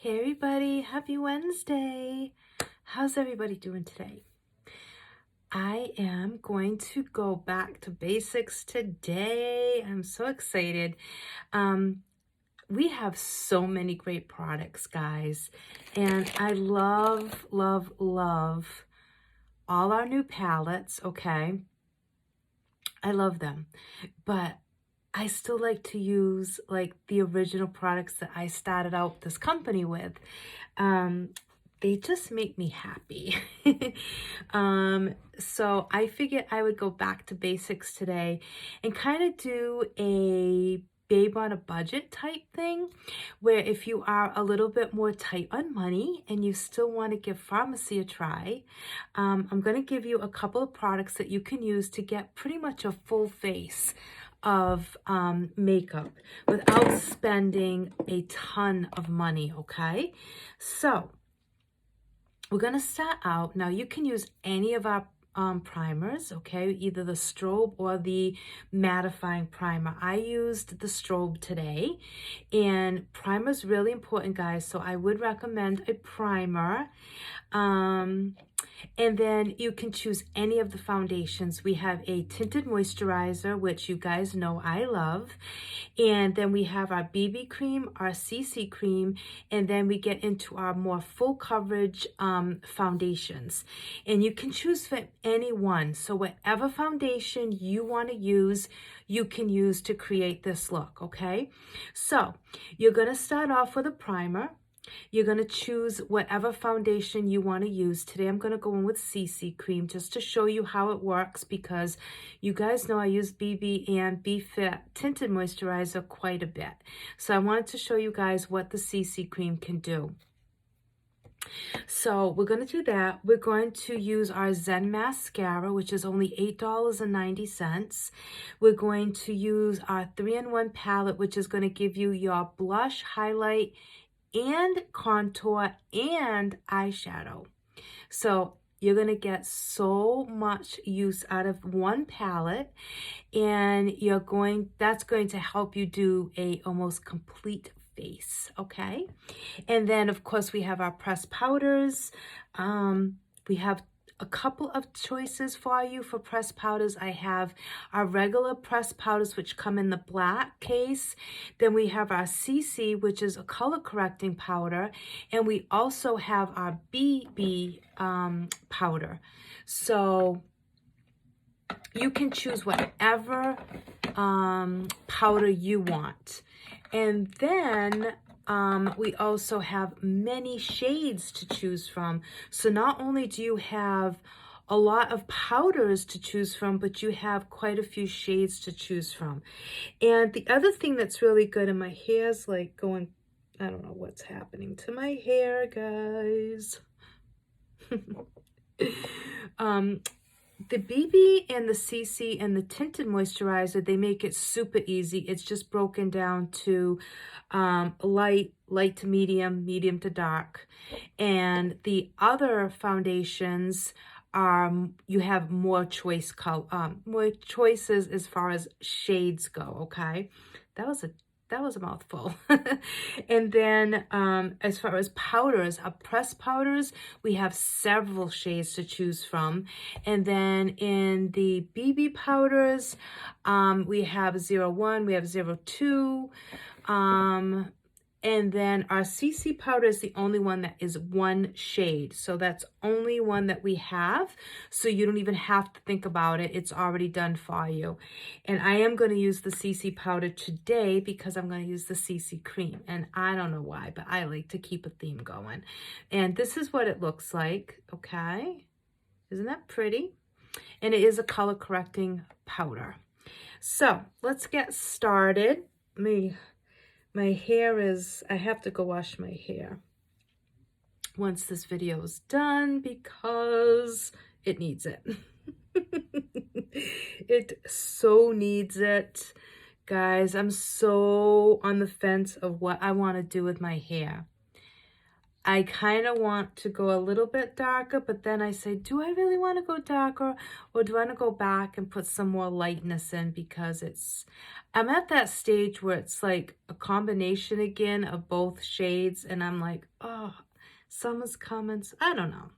Hey everybody, happy Wednesday. How's everybody doing today? I am going to go back to basics today. I'm so excited. We have so many great products, guys, and I love, love, love all our new palettes, okay? I love them, but I still like to use like the original products that I started out this company with. They just make me happy. So I figured I would go back to basics today and kind of do a babe on a budget type thing, where if you are a little bit more tight on money and you still want to give pharmacy a try, I'm going to give you a couple of products that you can use to get pretty much a full face of makeup without spending a ton of money, okay? So we're going to start out. Now you can use any of our primers, okay? Either the strobe or the mattifying primer. I used the strobe today, and primer is really important, guys, so I would recommend a primer. And then you can choose any of the foundations. We have a tinted moisturizer, which you guys know I love. And then we have our BB cream, our CC cream, and then we get into our more full coverage foundations. And you can choose for any one. So whatever foundation you want to use, you can use to create this look, okay? So you're going to start off with a primer. You're going to choose whatever foundation you want to use. Today I'm going to go in with CC cream just to show you how it works, because you guys know I use BB and BFit tinted moisturizer quite a bit. So I wanted to show you guys what the CC cream can do. So we're going to do that. We're going to use our Zen Mascara, which is only $8.90. We're going to use our 3-in-1 palette, which is going to give you your blush, highlight, and contour and eyeshadow. So you're going to get so much use out of one palette, and that's going to help you do a almost complete face, okay? And then of course we have our pressed powders. We have a couple of choices for you for pressed powders. I have our regular pressed powders, which come in the black case. Then we have our CC, which is a color correcting powder. And we also have our BB powder. So you can choose whatever powder you want. And then we also have many shades to choose from. So not only do you have a lot of powders to choose from, but you have quite a few shades to choose from. And the other thing that's really good, and my hair's like going, I don't know what's happening to my hair, guys. The BB and the CC and the tinted moisturizer, they make it super easy. It's just broken down to light to medium, medium to dark. And the other foundations are, you have more more choices as far as shades go, okay? That was a mouthful. And then as far as powders, pressed powders, we have several shades to choose from. And then in the BB powders, we have 01, we have 02. And then our CC powder is the only one that is one shade. So that's only one that we have. So you don't even have to think about it. It's already done for you. And I am going to use the CC powder today because I'm going to use the CC cream. And I don't know why, but I like to keep a theme going. And this is what it looks like. Okay. Isn't that pretty? And it is a color correcting powder. So let's get started. My hair is, I have to go wash my hair once this video is done because it needs it. It so needs it. Guys, I'm so on the fence of what I want to do with my hair. I kind of want to go a little bit darker, but then I say, do I really want to go darker, or do I want to go back and put some more lightness in, because I'm at that stage where it's like a combination again of both shades, and I'm like, oh, summer's coming. I don't know.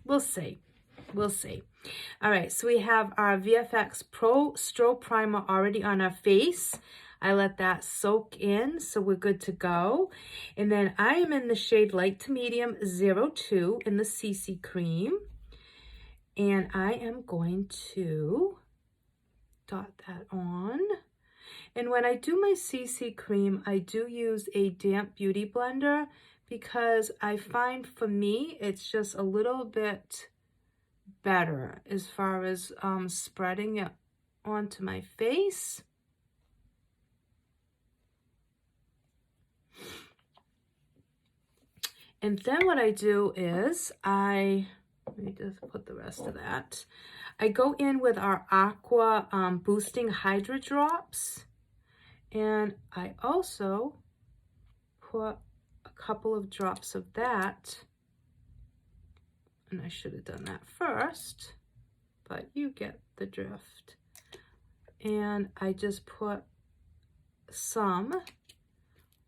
We'll see. We'll see. All right, so we have our VFX Pro Strobe Primer already on our face. I let that soak in, so we're good to go. And then I am in the shade Light to Medium 02 in the CC Cream. And I am going to dot that on. And when I do my CC Cream, I do use a damp beauty blender, because I find for me, it's just a little bit better as far as spreading it onto my face. And then what I do is let me just put the rest of that. I go in with our Aqua Boosting Hydra Drops, and I also put a couple of drops of that, and I should have done that first, but you get the drift. And I just put some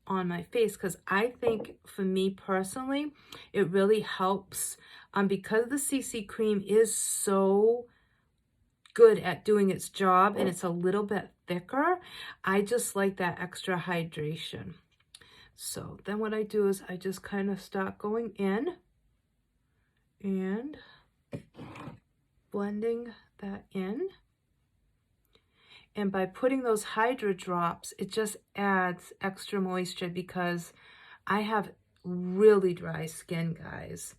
on my face, because I think for me personally, it really helps because the CC cream is so good at doing its job and it's a little bit thicker. I just like that extra hydration. So then what I do is I just kind of start going in and blending that in. And by putting those Hydra drops, it just adds extra moisture, because I have really dry skin, guys.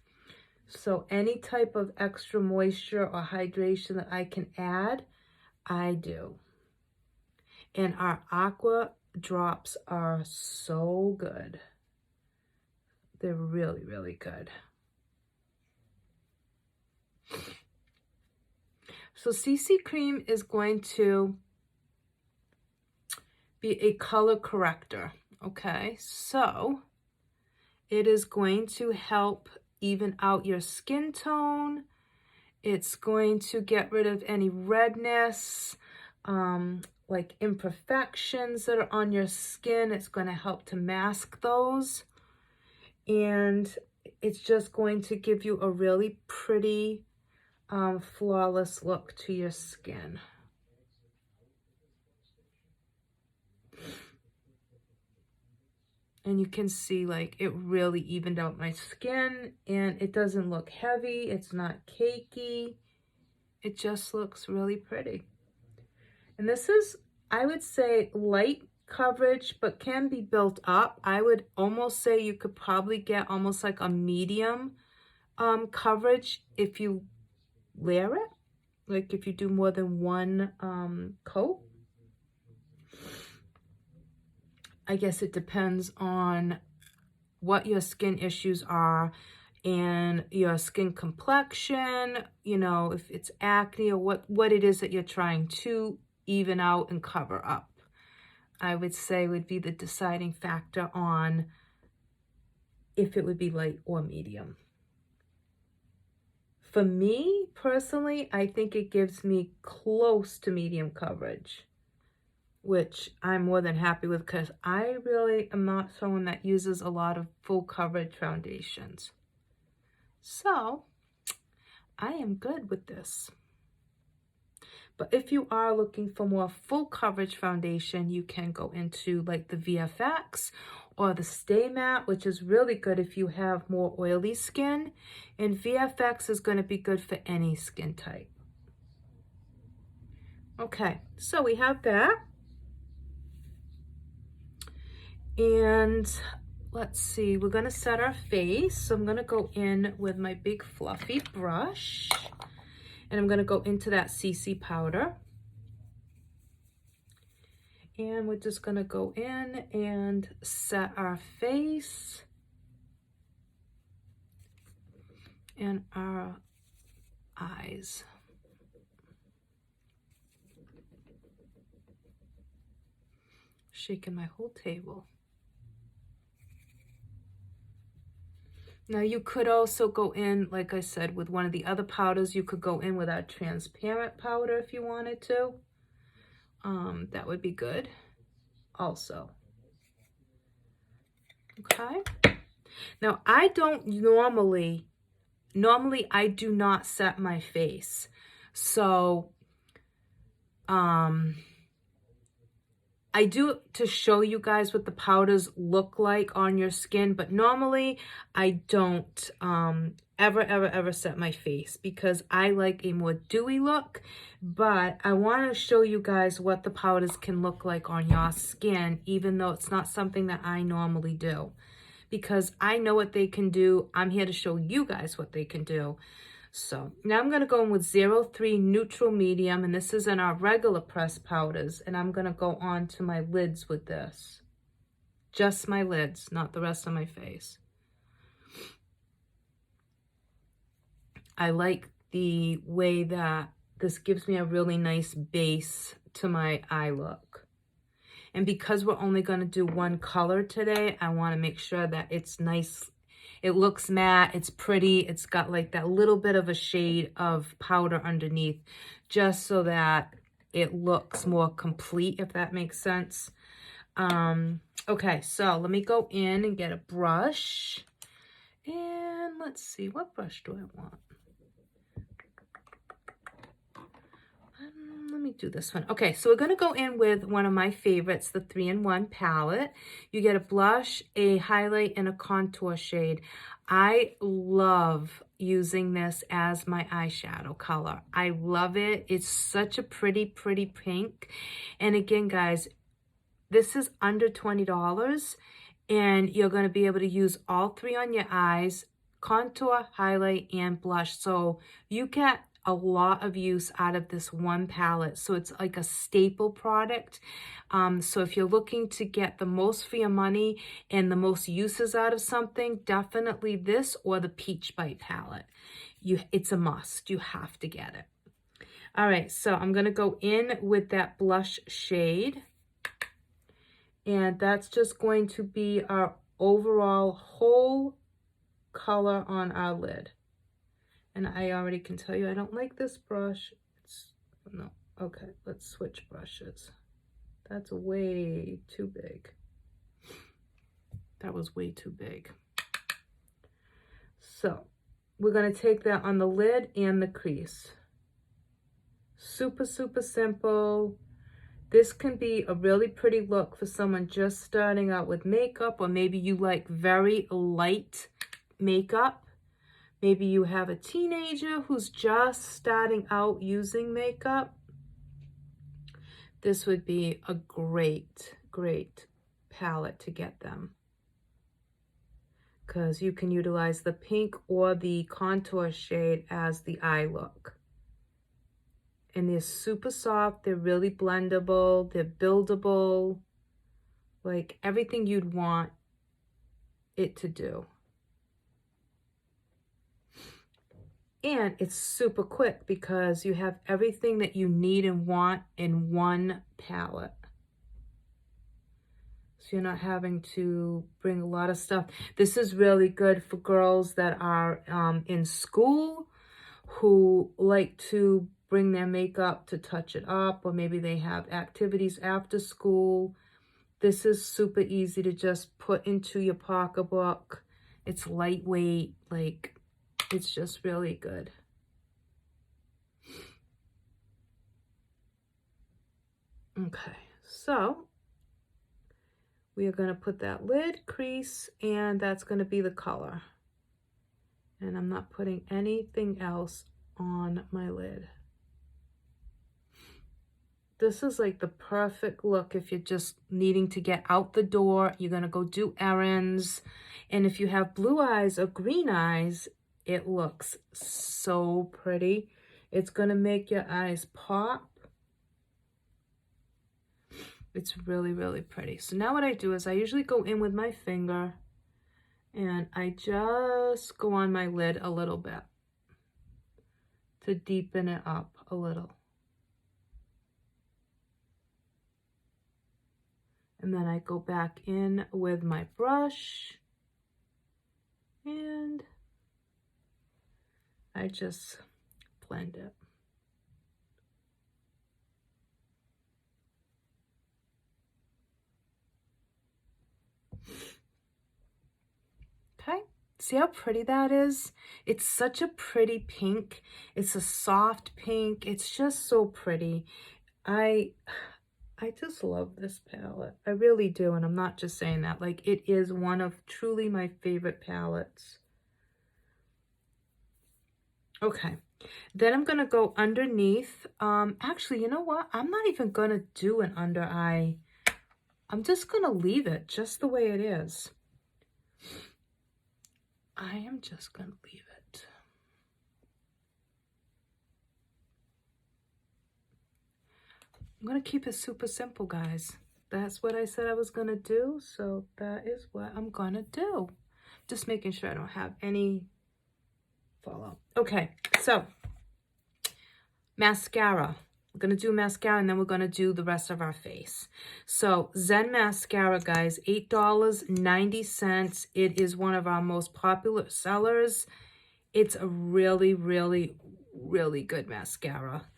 So any type of extra moisture or hydration that I can add, I do. And our Aqua drops are so good. They're really, really good. So CC cream is going to be a color corrector, okay? So it is going to help even out your skin tone. It's going to get rid of any redness, like imperfections that are on your skin. It's going to help to mask those. And it's just going to give you a really pretty, flawless look to your skin. And you can see, like, it really evened out my skin, and it doesn't look heavy. It's not cakey. It just looks really pretty. And this is, I would say, light coverage, but can be built up. I would almost say you could probably get almost like a medium coverage if you layer it. Like if you do more than one coat. I guess it depends on what your skin issues are and your skin complexion, you know, if it's acne or what it is that you're trying to even out and cover up. I would say would be the deciding factor on if it would be light or medium. For me, personally, I think it gives me close to medium coverage, which I'm more than happy with, because I really am not someone that uses a lot of full coverage foundations. So I am good with this. But if you are looking for more full coverage foundation, you can go into like the VFX or the Stay Matte, which is really good if you have more oily skin. And VFX is going to be good for any skin type. Okay, so we have that. And let's see, we're going to set our face. So I'm going to go in with my big fluffy brush. And I'm going to go into that CC powder. And we're just going to go in and set our face and our eyes. Shaking my whole table. Now you could also go in, like I said, with one of the other powders. You could go in with our transparent powder if you wanted to. That would be good also. Okay. Now I don't normally I do not set my face. So I do it to show you guys what the powders look like on your skin, but normally I don't ever set my face because I like a more dewy look, but I want to show you guys what the powders can look like on your skin, even though it's not something that I normally do, because I know what they can do. I'm here to show you guys what they can do. So now I'm going to go in with 03 Neutral Medium, and this is in our regular pressed powders, and I'm going to go on to my lids with this. Just my lids, not the rest of my face. I like the way that this gives me a really nice base to my eye look. And because we're only going to do one color today, I want to make sure that it's nice. It looks matte, it's pretty, it's got like that little bit of a shade of powder underneath, just so that it looks more complete, if that makes sense. Okay, so let me go in and get a brush. And let's see, what brush do I want? Let me do this one. Okay, so we're going to go in with one of my favorites, the 3-in-1 palette. You get a blush, a highlight, and a contour shade. I love using this as my eyeshadow color. I love it. It's such a pretty pink. And again, guys, this is under $20, and you're going to be able to use all three on your eyes: contour, highlight, and blush. So you get a lot of use out of this one palette. So it's like a staple product. So if you're looking to get the most for your money and the most uses out of something, definitely this or the Peach Bite palette. It's a must. You have to get it. All right, so I'm going to go in with that blush shade. And that's just going to be our overall whole color on our lid. And I already can tell you I don't like this brush. No. Okay, let's switch brushes. That's way too big. That was way too big. So we're going to take that on the lid and the crease. Super simple. This can be a really pretty look for someone just starting out with makeup, or maybe you like very light makeup. Maybe you have a teenager who's just starting out using makeup. This would be a great palette to get them, because you can utilize the pink or the contour shade as the eye look. And they're super soft, they're really blendable, they're buildable, like everything you'd want it to do. And it's super quick because you have everything that you need and want in one palette. So you're not having to bring a lot of stuff. This is really good for girls that are in school who like to bring their makeup to touch it up, or maybe they have activities after school. This is super easy to just put into your pocketbook. It's lightweight, like it's just really good. Okay, so we are going to put that lid, crease, and that's going to be the color. And I'm not putting anything else on my lid. This is like the perfect look if you're just needing to get out the door, you're going to go do errands. And if you have blue eyes or green eyes, it looks so pretty. It's going to make your eyes pop. It's really pretty. So now what I do is I usually go in with my finger and I just go on my lid a little bit to deepen it up a little. And then I go back in with my brush And I just blend it. Okay, see how pretty that is? It's such a pretty pink. It's a soft pink. It's just so pretty. I just love this palette. I really do, and I'm not just saying that. Like, it is one of truly my favorite palettes. Okay, then I'm gonna go underneath. Actually, you know what? I'm not even gonna do an under eye. I'm just gonna leave it just the way it is. I am just gonna leave it. I'm gonna keep it super simple, guys. That's what I said I was gonna do, so that is what I'm gonna do. Just making sure I don't have any fallout. Okay, so mascara. We're gonna do mascara and then we're gonna do the rest of our face. So Zen Mascara, guys, $8.90. It is one of our most popular sellers. It's a really, really, really good mascara.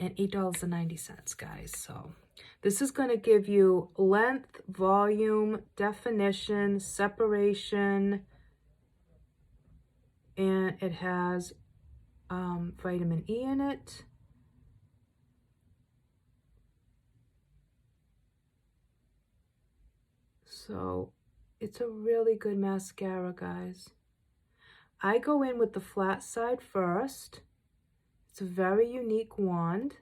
And $8.90, guys. So this is going to give you length, volume, definition, separation, and it has vitamin E in it. So it's a really good mascara, guys. I go in with the flat side first. It's a very unique wand.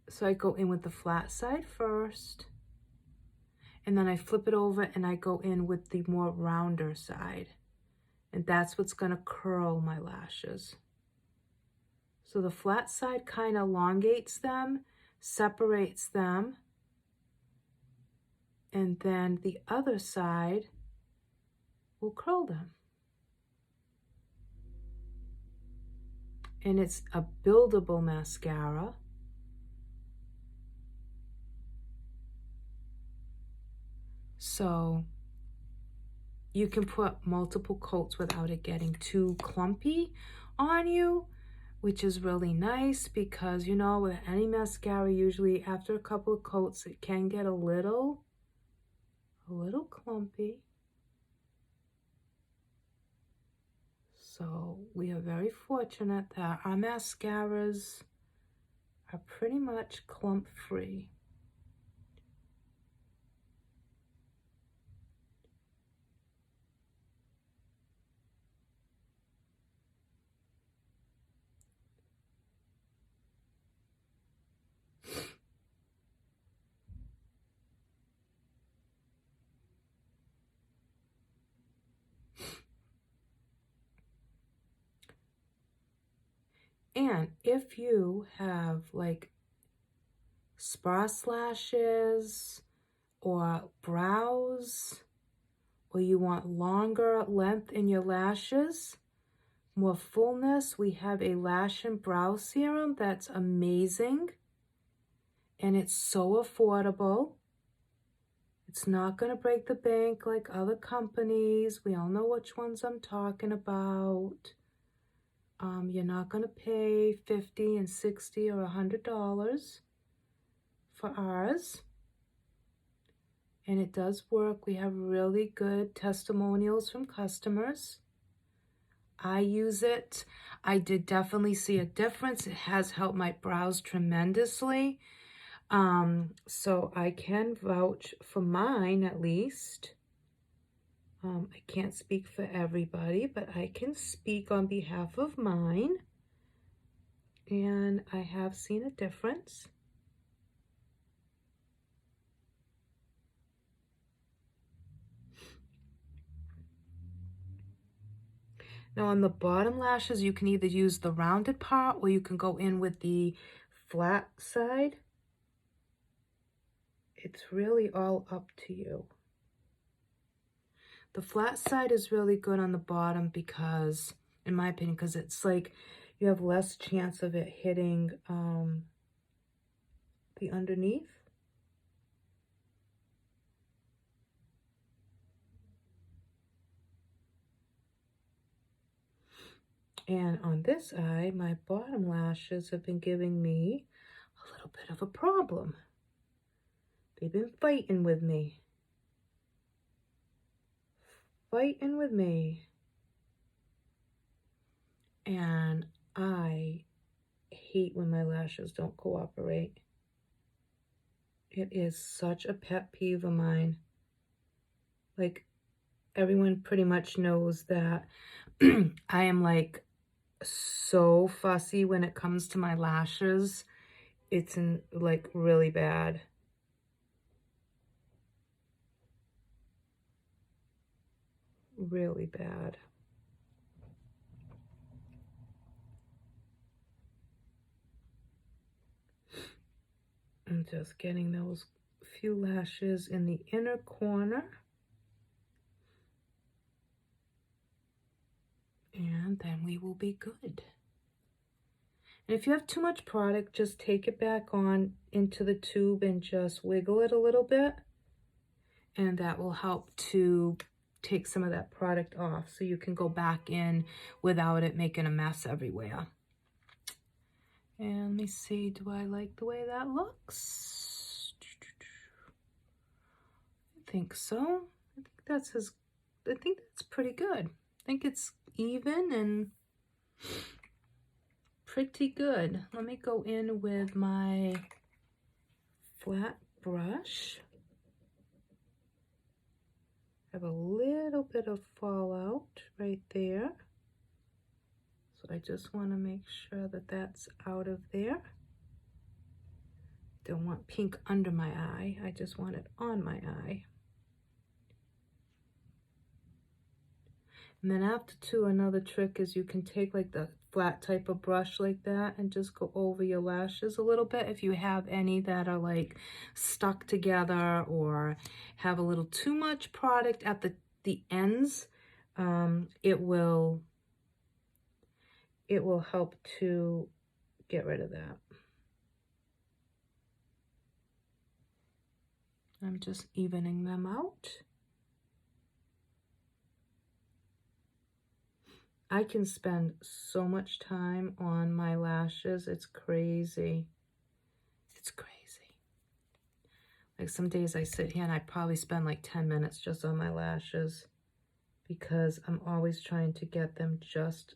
So I go in with the flat side first, and then I flip it over and I go in with the more rounder side. And that's what's gonna curl my lashes. So the flat side kind of elongates them, separates them, and then the other side will curl them. And it's a buildable mascara. So you can put multiple coats without it getting too clumpy on you, which is really nice because, you know, with any mascara, usually after a couple of coats, it can get a little clumpy. So we are very fortunate that our mascaras are pretty much clump free. And if you have like sparse lashes or brows, or you want longer length in your lashes, more fullness, we have a lash and brow serum that's amazing. And it's so affordable. It's not going to break the bank like other companies. We all know which ones I'm talking about. You're not going to pay $50 and $60 or $100 for ours. And it does work. We have really good testimonials from customers. I use it. I did definitely see a difference. It has helped my brows tremendously. So I can vouch for mine at least. I can't speak for everybody, but I can speak on behalf of mine. And I have seen a difference. Now on the bottom lashes, you can either use the rounded part or you can go in with the flat side. It's really all up to you. The flat side is really good on the bottom because, in my opinion, because it's like you have less chance of it hitting the underneath. And on this eye, my bottom lashes have been giving me a little bit of a problem. They've been fighting with me. Fighting with me. And I hate when my lashes don't cooperate. It is such a pet peeve of mine. Like, everyone pretty much knows that I am like so fussy when it comes to my lashes. It's like really bad. Really bad. I'm just getting those few lashes in the inner corner. And then we will be good. And if you have too much product, just take it back on into the tube and just wiggle it a little bit. And that will help to take some of that product off so you can go back in without it making a mess everywhere. And let me see, do I like the way that looks? I think so. I think that's pretty good. I think it's even and pretty good. Let me go in with my flat brush. I have a little bit of fallout right there. So I just want to make sure that that's out of there. Don't want pink under my eye. I just want it on my eye. And then after too, another trick is you can take like the flat type of brush like that and just go over your lashes a little bit if you have any that are like stuck together or have a little too much product at the ends. It will help to get rid of that. I'm just evening them out. I can spend so much time on my lashes. It's crazy. It's crazy. Like some days I sit here and I probably spend like 10 minutes just on my lashes because I'm always trying to get them just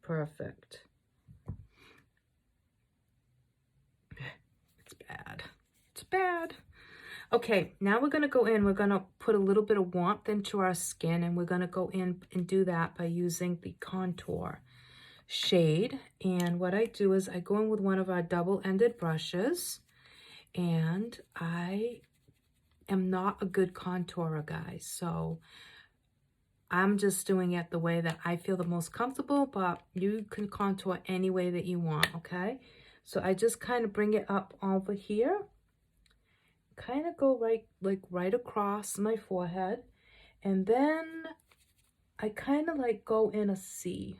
perfect. It's bad. It's bad. Okay, now we're going to go in. We're going to put a little bit of warmth into our skin, and we're going to go in and do that by using the contour shade. And what I do is I go in with one of our double-ended brushes, and I am not a good contourer, guys, so I'm just doing it the way that I feel the most comfortable, but you can contour any way that you want, okay? So I just kind of bring it up over here, kind of go right across my forehead, and then I kind of like go in a C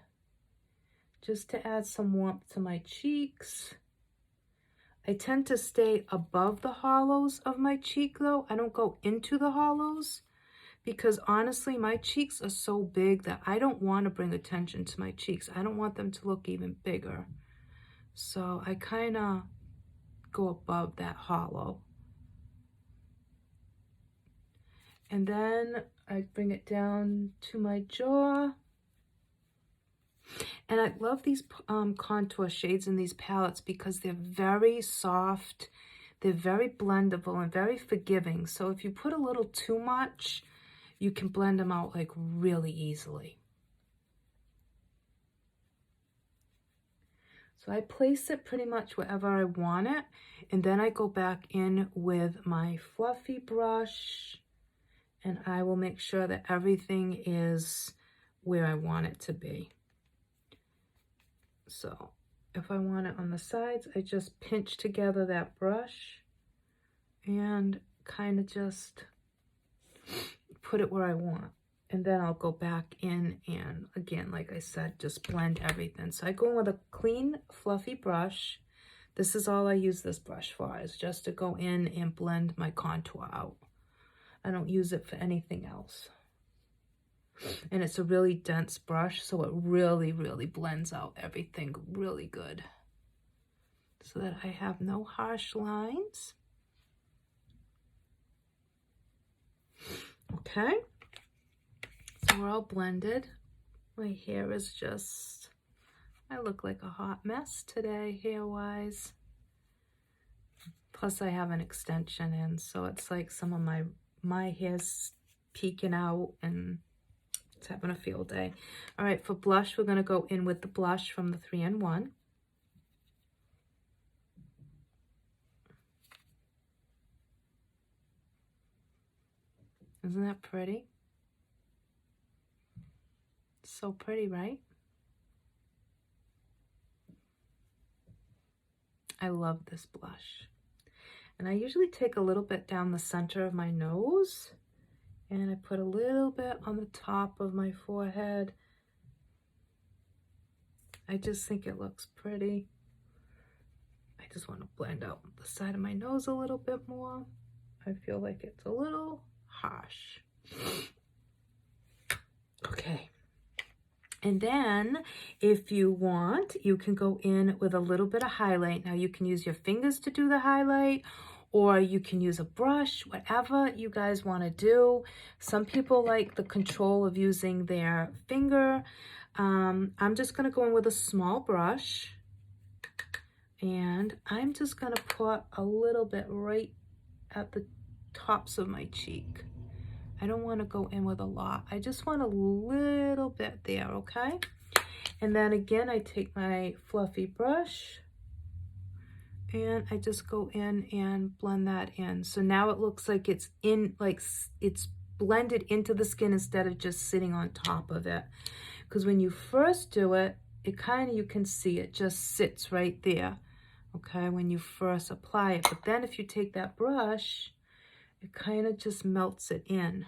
just to add some warmth to my cheeks. I tend to stay above the hollows of my cheek though. I don't go into the hollows because honestly my cheeks are so big that I don't want to bring attention to my cheeks. I don't want them to look even bigger. So I kind of go above that hollow. And then I bring it down to my jaw. And I love these contour shades in these palettes because they're very soft, they're very blendable and very forgiving. So if you put a little too much, you can blend them out like really easily. So I place it pretty much wherever I want it. And then I go back in with my fluffy brush and I will make sure that everything is where I want it to be. So if I want it on the sides, I just pinch together that brush and kind of just put it where I want. And then I'll go back in and again, like I said, just blend everything. So I go in with a clean, fluffy brush. This is all I use this brush for, is just to go in and blend my contour out. I don't use it for anything else. And it's a really dense brush, so it really, really blends out everything really good. So that I have no harsh lines. Okay. So we're all blended. My hair is just, I look like a hot mess today, hair-wise. Plus I have an extension in, so it's like some of my hair's peeking out and it's having a field day. All right, for blush, we're gonna go in with the blush from the 3-in-1. Isn't that pretty? So pretty, right? I love this blush. And I usually take a little bit down the center of my nose, and I put a little bit on the top of my forehead. I just think it looks pretty. I just want to blend out the side of my nose a little bit more. I feel like it's a little harsh. Okay. And then if you want, you can go in with a little bit of highlight. Now you can use your fingers to do the highlight, or you can use a brush, whatever you guys want to do. Some people like the control of using their finger. I'm just going to go in with a small brush, and I'm just going to put a little bit right at the tops of my cheek. I don't want to go in with a lot. I just want a little bit there, okay? And then again, I take my fluffy brush and I just go in and blend that in. So now it looks like it's in, like it's blended into the skin instead of just sitting on top of it. Because when you first do it, it kind of, you can see it just sits right there, okay, when you first apply it. But then if you take that brush, it kind of just melts it in.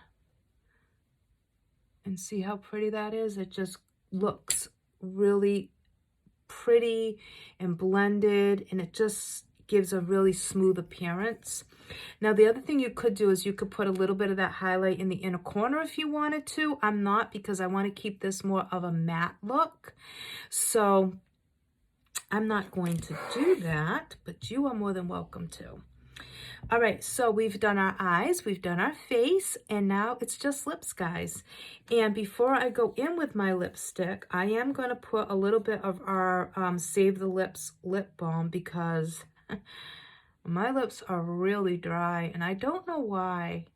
And see how pretty that is? It just looks really pretty and blended, and it just gives a really smooth appearance. Now, the other thing you could do is you could put a little bit of that highlight in the inner corner if you wanted to. I'm not, because I want to keep this more of a matte look. So I'm not going to do that, but you are more than welcome to. All right, so we've done our eyes, we've done our face, and now it's just lips, guys. And before I go in with my lipstick, I am going to put a little bit of our Save the Lips lip balm, because my lips are really dry, and I don't know why,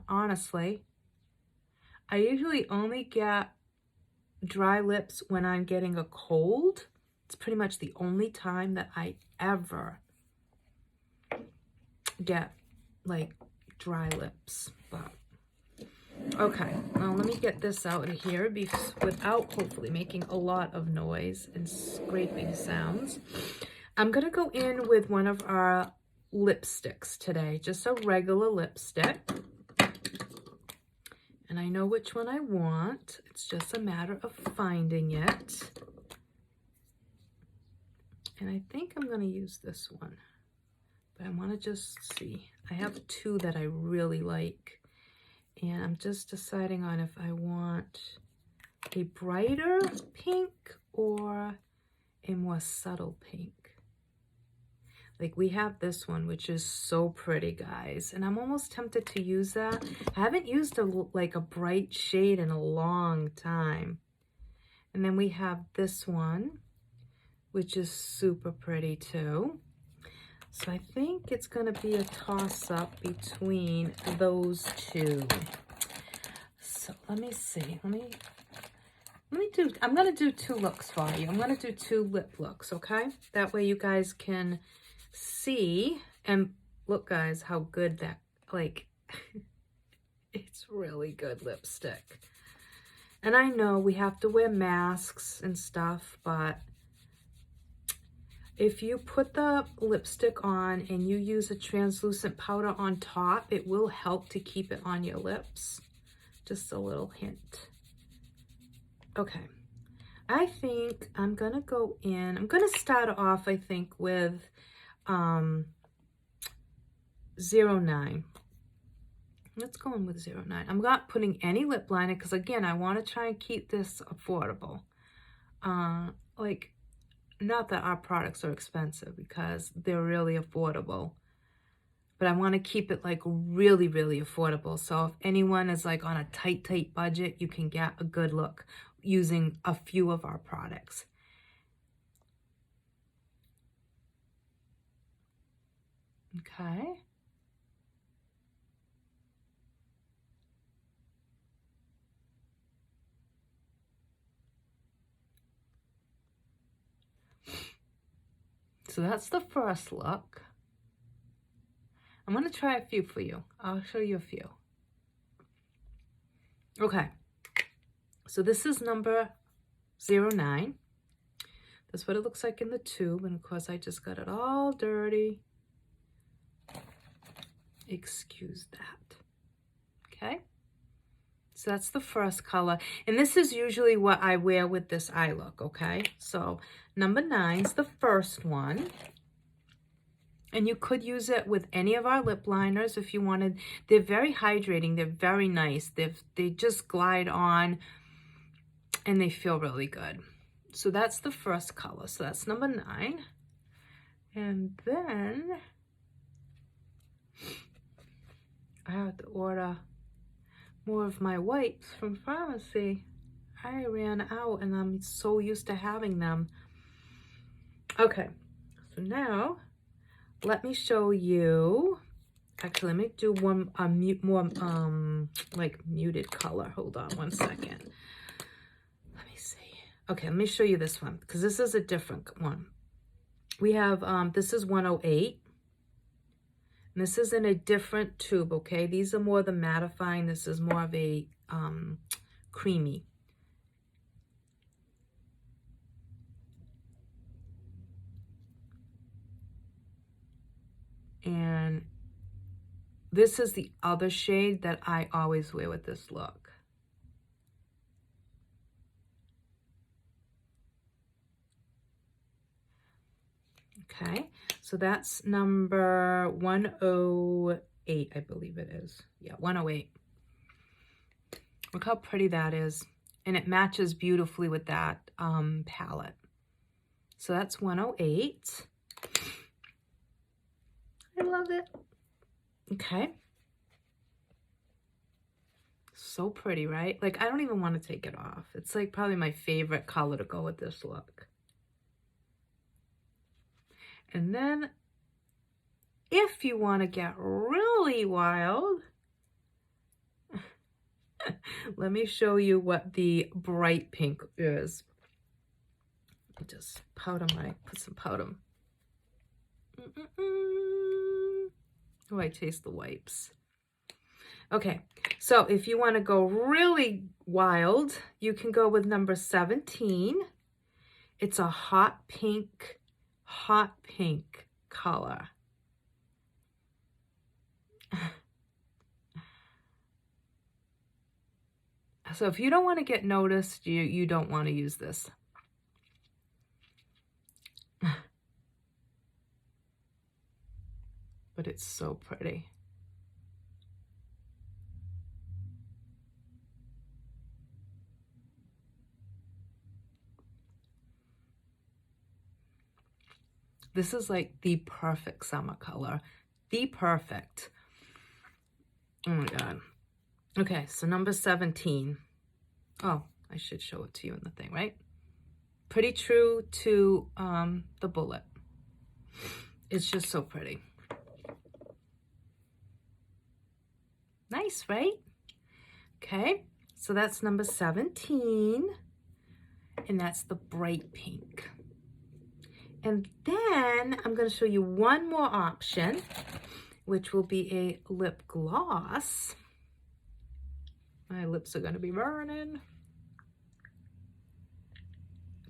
honestly. I usually only get dry lips when I'm getting a cold. It's pretty much the only time that I ever get like dry lips. But okay, now let me get this out of here without hopefully making a lot of noise and scraping sounds. I'm gonna go in with one of our lipsticks today, just a regular lipstick, and I know which one I want. It's just a matter of finding it, and I think I'm gonna use this one. I want to just see. I have two that I really like, and I'm just deciding on if I want a brighter pink or a more subtle pink. Like we have this one, which is so pretty, guys, and I'm almost tempted to use that. I haven't used like a bright shade in a long time. And then we have this one, which is super pretty too. So I think it's going to be a toss-up between those two. So let me see. Let me do, I'm going to do two looks for you. I'm going to do two lip looks, okay? That way you guys can see. And look, guys, how good that, like, it's really good lipstick. And I know we have to wear masks and stuff, but if you put the lipstick on and you use a translucent powder on top, it will help to keep it on your lips. Just a little hint. Okay. I think I'm going to go in. I'm going to start off, I think, with 09. Let's go in with 09. I'm not putting any lip liner because, again, I want to try and keep this affordable. Like, not that our products are expensive because they're really affordable. But I want to keep it like really, really affordable. So if anyone is like on a tight budget, you can get a good look using a few of our products. Okay. So that's the first look. I'm going to try a few for you. I'll show you a few. Okay. So this is number 09. That's what it looks like in the tube. And of course, I just got it all dirty. Excuse that. Okay. So that's the first color. And this is usually what I wear with this eye look, okay? So number 9 is the first one. And you could use it with any of our lip liners if you wanted. They're very hydrating. They're very nice. They just glide on and they feel really good. So that's the first color. So that's number 9. And then I have to order more of my wipes from pharmacy. I ran out and I'm so used to having them. Okay, so now let me show you. Actually, let me do one more like muted color. Hold on one second. Let me see. Okay, let me show you this one because this is a different one. We have this is 108. And this is in a different tube, okay? These are more the mattifying. This is more of a creamy. And this is the other shade that I always wear with this look. Okay, so that's number 108, I believe it is. Yeah, 108. Look how pretty that is. And it matches beautifully with that palette. So that's 108. I love it. Okay. So pretty, right? Like, I don't even want to take it off. It's like probably my favorite color to go with this look. And then if you want to get really wild, let me show you what the bright pink is. Just powder put some powder. Oh, I taste the wipes. Okay, so if you want to go really wild, you can go with number 17. It's a hot pink color. So if you don't want to get noticed, you don't want to use this. But it's so pretty. This is like the perfect summer color. The perfect. Oh my God. Okay, so number 17. Oh, I should show it to you in the thing, right? Pretty true to the bullet. It's just so pretty. Nice, right? Okay, so that's number 17. And that's the bright pink. And then I'm going to show you one more option, which will be a lip gloss. My lips are going to be burning,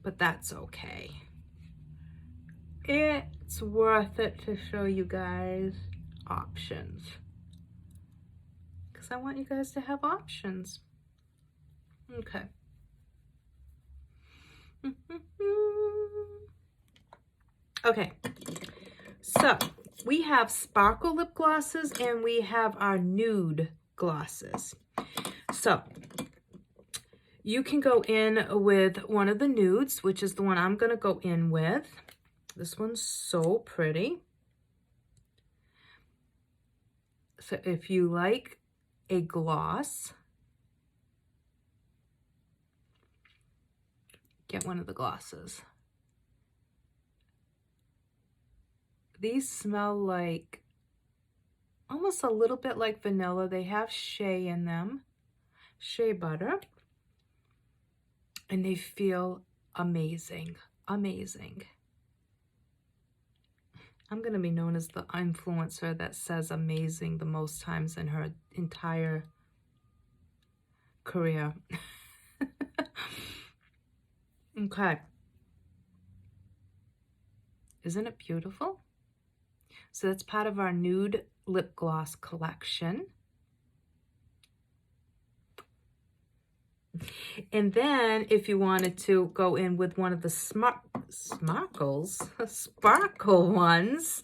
but that's okay. It's worth it to show you guys options because I want you guys to have options. Okay. Okay, so we have sparkle lip glosses and we have our nude glosses. So you can go in with one of the nudes, which is the one I'm going to go in with. This one's so pretty. So if you like a gloss, get one of the glosses. These smell like, almost a little bit like vanilla. They have shea in them, shea butter. And they feel amazing, amazing. I'm going to be known as the influencer that says amazing the most times in her entire career. Okay. Isn't it beautiful? So that's part of our nude lip gloss collection. And then if you wanted to go in with one of the sparkle ones,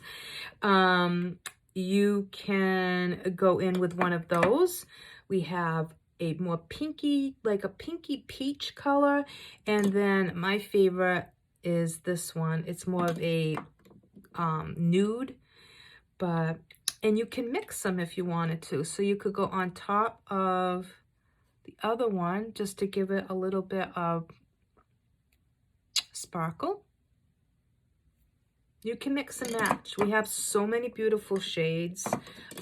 you can go in with one of those. We have a more pinky, like a pinky peach color. And then my favorite is this one. It's more of a nude, and you can mix them if you wanted to. So you could go on top of the other one just to give it a little bit of sparkle. You can mix and match. We have so many beautiful shades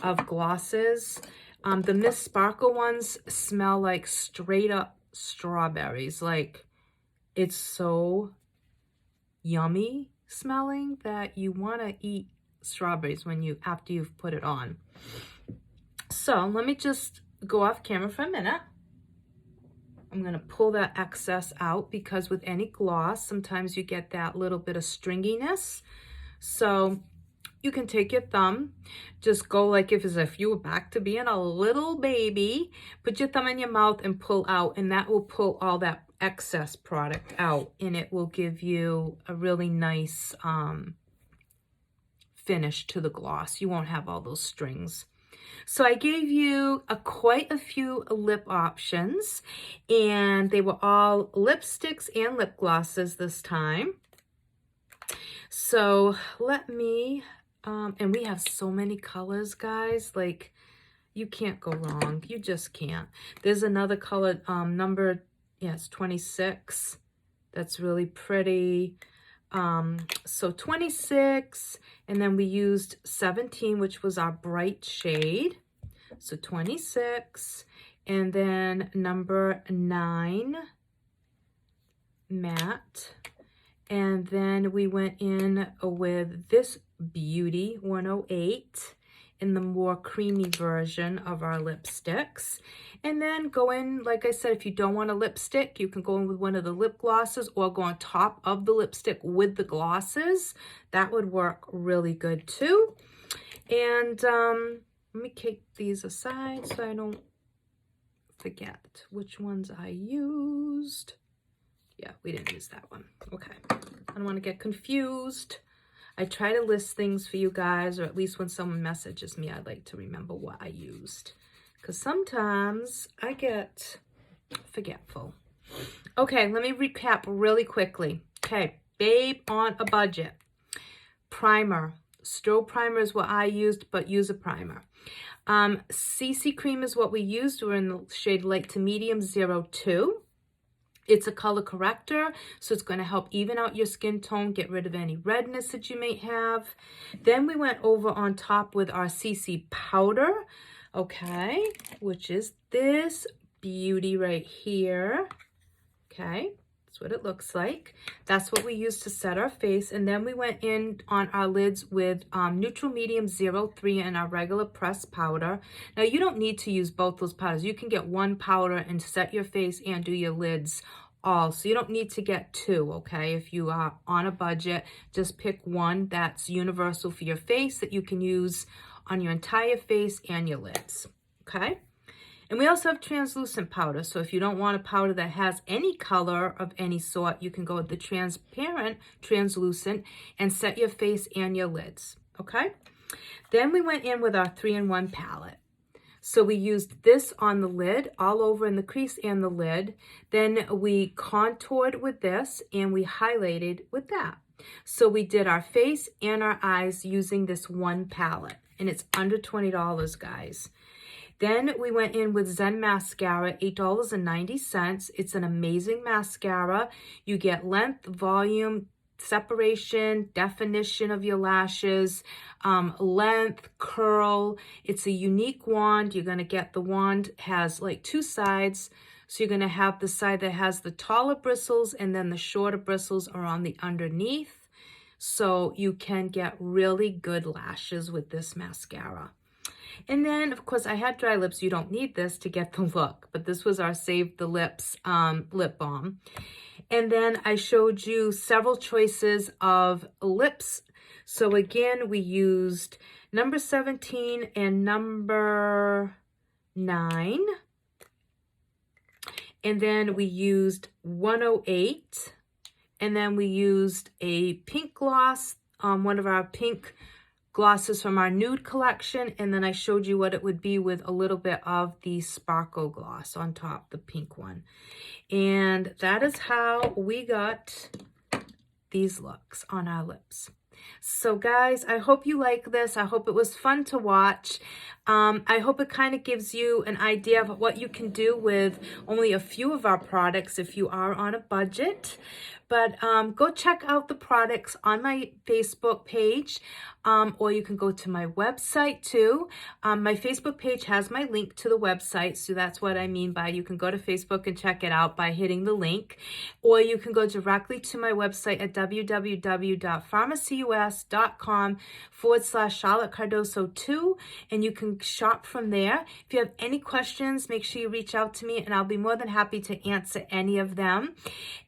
of glosses. The Miss Sparkle ones smell like straight up strawberries. Like, it's so yummy smelling that you want to eat strawberries after you've put it on. So let me just go off camera for a minute. I'm going to pull that excess out because with any gloss, sometimes you get that little bit of stringiness. So you can take your thumb, just go like as if you were back to being a little baby, put your thumb in your mouth and pull out, and that will pull all that excess product out, and it will give you a really nice finish to the gloss. You won't have all those strings. So I gave you quite a few lip options, and they were all lipsticks and lip glosses this time. So let me, and we have so many colors, guys, like you can't go wrong. You just can't. There's another color, number, yeah, it's 26. That's really pretty. So 26, and then we used 17, which was our bright shade. So 26, and then number 9, matte. And then we went in with this beauty, 108, in the more creamy version of our lipsticks. And then go in, like I said, if you don't want a lipstick, you can go in with one of the lip glosses or go on top of the lipstick with the glosses. That would work really good too. And let me keep these aside so I don't forget which ones I used. Yeah, we didn't use that one. Okay. I don't want to get confused. I try to list things for you guys, or at least when someone messages me, I'd like to remember what I used. Because sometimes I get forgetful. Okay, let me recap really quickly. Okay, babe on a budget. Primer. Strobe primer is what I used, but use a primer. CC cream is what we used. We're in the shade light to medium 02. It's a color corrector, so it's going to help even out your skin tone, get rid of any redness that you may have. Then we went over on top with our CC powder, okay, which is this beauty right here, okay. That's what it looks like. That's what we used to set our face. And then we went in on our lids with neutral medium 03 and our regular pressed powder. Now you don't need to use both those powders. You can get one powder and set your face and do your lids all. So you don't need to get two, okay? If you are on a budget, just pick one that's universal for your face that you can use on your entire face and your lids, okay? And we also have translucent powder. So if you don't want a powder that has any color of any sort, you can go with the transparent, translucent, and set your face and your lids, okay? Then we went in with our 3-in-1 palette. So we used this on the lid, all over in the crease and the lid. Then we contoured with this and we highlighted with that. So we did our face and our eyes using this one palette, and it's under $20, guys. Then we went in with Zen Mascara, $8.90. It's an amazing mascara. You get length, volume, separation, definition of your lashes, length, curl. It's a unique wand. You're going to get the wand has like two sides. So you're going to have the side that has the taller bristles, and then the shorter bristles are on the underneath. So you can get really good lashes with this mascara. And then, of course, I had dry lips. You don't need this to get the look, but this was our Save the Lips lip balm. And then I showed you several choices of lips. So again, we used number 17 and number 9. And then we used 108. And then we used a pink gloss, one of our pink glosses from our nude collection. And then I showed you what it would be with a little bit of the sparkle gloss on top, the pink one. And that is how we got these looks on our lips. So guys, I hope you like this. I hope it was fun to watch. I hope it kind of gives you an idea of what you can do with only a few of our products if you are on a budget. But go check out the products on my Facebook page, or you can go to my website too. My Facebook page has my link to the website, so that's what I mean by you can go to Facebook and check it out by hitting the link, or you can go directly to my website at www.pharmacyus.com/Charlotte Cardoso 2, and you can shop from there. If you have any questions, make sure you reach out to me, and I'll be more than happy to answer any of them.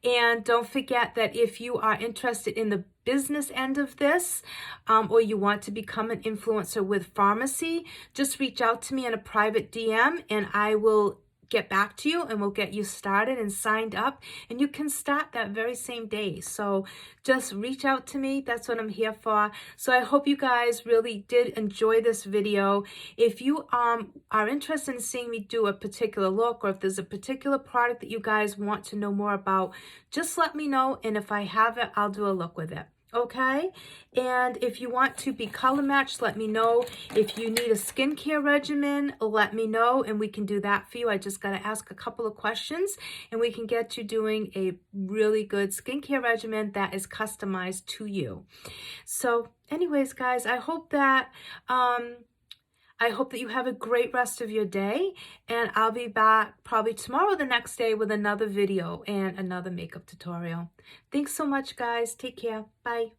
And don't forget that if you are interested in the business end of this, or you want to become an influencer with pharmacy, just reach out to me in a private DM and I will get back to you and we'll get you started and signed up, and you can start that very same day. So just reach out to me. That's what I'm here for. So I hope you guys really did enjoy this video. If you are interested in seeing me do a particular look, or if there's a particular product that you guys want to know more about, just let me know, and if I have it, I'll do a look with it. Okay, and if you want to be color matched, let me know. If you need a skincare regimen, let me know, and we can do that for you. I just got to ask a couple of questions, and we can get you doing a really good skincare regimen that is customized to you. So anyways, guys, I hope that you have a great rest of your day, and I'll be back probably tomorrow or the next day with another video and another makeup tutorial. Thanks so much, guys. Take care. Bye.